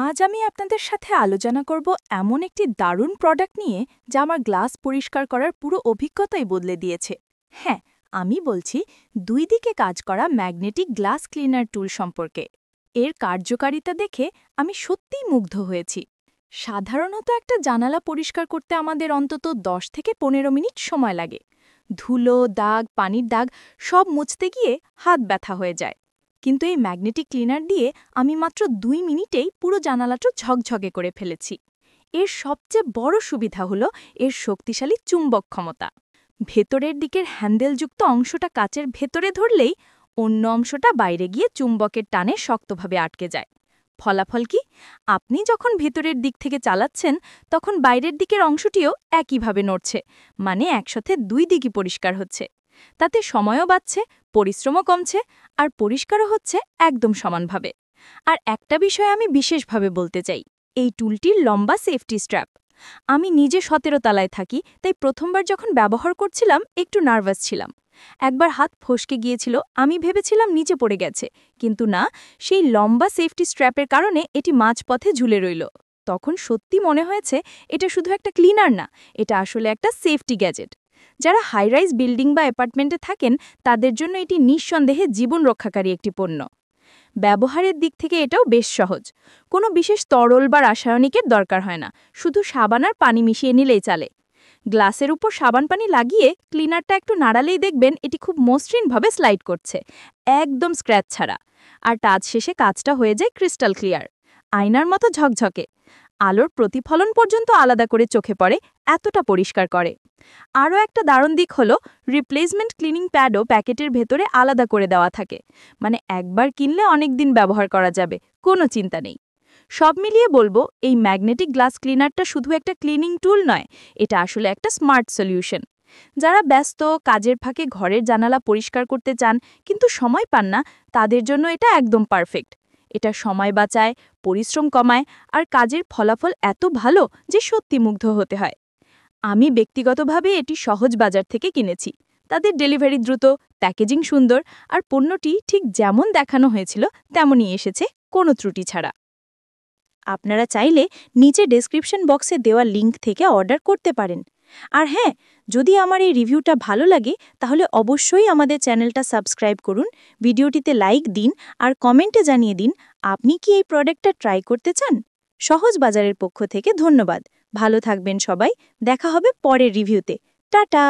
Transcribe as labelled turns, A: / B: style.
A: আজ আমি আপনাদের সাথে আলোচনা করব এমন একটি দারুণ প্রোডাক্ট নিয়ে যা আমার গ্লাস পরিষ্কার করার পুরো অভিজ্ঞতাই বদলে দিয়েছে। হ্যাঁ, আমি বলছি দুই দিকে কাজ করা ম্যাগনেটিক গ্লাস ক্লিনার টুল সম্পর্কে। এর কার্যকারিতা দেখে আমি সত্যিই মুগ্ধ হয়েছি। সাধারণত একটা জানালা পরিষ্কার করতে আমাদের অন্তত 10 থেকে 15 মিনিট সময় লাগে। ধুলো, দাগ, পানির দাগ সব মুছতে গিয়ে হাত ব্যথা হয়ে যায়। কিন্তু এই ম্যাগনেটিক ক্লিনার দিয়ে আমি মাত্র 2 মিনিটেই পুরো জানালাটা ঝকঝকে করে ফেলেছি। এর সবচেয়ে বড় সুবিধা হলো এর শক্তিশালী চুম্বক ক্ষমতা। ভেতরের দিকের হ্যান্ডেলযুক্ত অংশটা কাচের ভেতরে ধরলেই অন্য অংশটা বাইরে গিয়ে চুম্বকের টানে শক্তভাবে আটকে যায়। ফলাফল কি? আপনি যখন ভেতরের দিক থেকে চালাচ্ছেন তখন বাইরের দিকের অংশটিও একইভাবে নড়ছে, মানে একসাথে দুই দিকই পরিষ্কার হচ্ছে। তাতে সময়ও বাঁচছে, পরিশ্রমও কমছে, আর পরিষ্কারও হচ্ছে একদম সমানভাবে। আর একটা বিষয় আমি বিশেষভাবে বলতে চাই, এই টুলটির লম্বা সেফটি স্ট্র্যাপ। আমি নিজে 17 তলায় থাকি, তাই প্রথমবার যখন ব্যবহার করছিলাম একটু নার্ভাস ছিলাম। একবার হাত ফসকে গিয়েছিল, আমি ভেবেছিলাম নিচে পড়ে গেছে, কিন্তু না, সেই লম্বা সেফটি স্ট্র্যাপের কারণে এটি মাঝপথে ঝুলে রইল। তখন সত্যি মনে হয়েছে এটা শুধু একটা ক্লিনার না, এটা আসলে একটা সেফটি গ্যাজেট। যারা হাই রাইজ বিল্ডিং বা অ্যাপার্টমেন্টে থাকেন তাদের জন্য এটি নিঃসন্দেহে জীবন রক্ষাকারী একটি পণ্য। ব্যবহারের দিক থেকে এটাও বেশ সহজ। কোনো বিশেষ তরল বা রাসায়নিকের দরকার হয় না, শুধু সাবান আর পানি মিশিয়ে নিলেই চলে। গ্লাসের উপর সাবান পানি লাগিয়ে ক্লিনারটা একটু নাড়ালেই দেখবেন এটি খুব মসৃণভাবে স্লাইড করছে, একদম স্ক্র্যাচ ছাড়া। আর টাচ শেষে কাজটা হয়ে যায় ক্রিস্টাল ক্লিয়ার, আয়নার মতো ঝকঝকে। আলোর প্রতিফলন পর্যন্ত আলাদা করে চোখে পড়ে, এতটা পরিষ্কার করে। আরও একটা দারুণ দিক হলো রিপ্লেসমেন্ট ক্লিনিং প্যাডও প্যাকেটের ভেতরে আলাদা করে দেওয়া থাকে, মানে একবার কিনলে অনেক দিন ব্যবহার করা যাবে, কোনো চিন্তা নেই। সব মিলিয়ে বলবো এই ম্যাগনেটিক গ্লাস ক্লিনারটা শুধু একটা ক্লিনিং টুল নয়, এটা আসলে একটা স্মার্ট সলিউশন। যারা ব্যস্ত, কাজের ফাঁকে ঘরের জানালা পরিষ্কার করতে চান কিন্তু সময় পান না, তাদের জন্য এটা একদম পারফেক্ট। এটা সময় বাঁচায়, পরিশ্রম কমায়, আর কাজের ফলাফল এত ভালো যে সত্যি মুগ্ধ হতে হয়। আমি ব্যক্তিগতভাবে এটি সহজ বাজার থেকে কিনেছি। তাদের ডেলিভারি দ্রুত, প্যাকেজিং সুন্দর, আর পণ্যটি ঠিক যেমন দেখানো হয়েছিল তেমনই এসেছে, কোনো ত্রুটি ছাড়া। আপনারা চাইলে নিচে ডেসক্রিপশন বক্সে দেওয়া লিঙ্ক থেকে অর্ডার করতে পারেন। আর হ্যাঁ, যদি আমার এই রিভিউটা ভালো লাগে তাহলে অবশ্যই আমাদের চ্যানেলটা সাবস্ক্রাইব করুন, ভিডিওটিতে লাইক দিন, আর কমেন্টে জানিয়ে দিন আপনি কি এই প্রোডাক্টটা ট্রাই করতে চান। সহজ বাজারের পক্ষ থেকে ধন্যবাদ। ভালো থাকবেন সবাই, দেখা হবে পরের রিভিউতে। টাটা।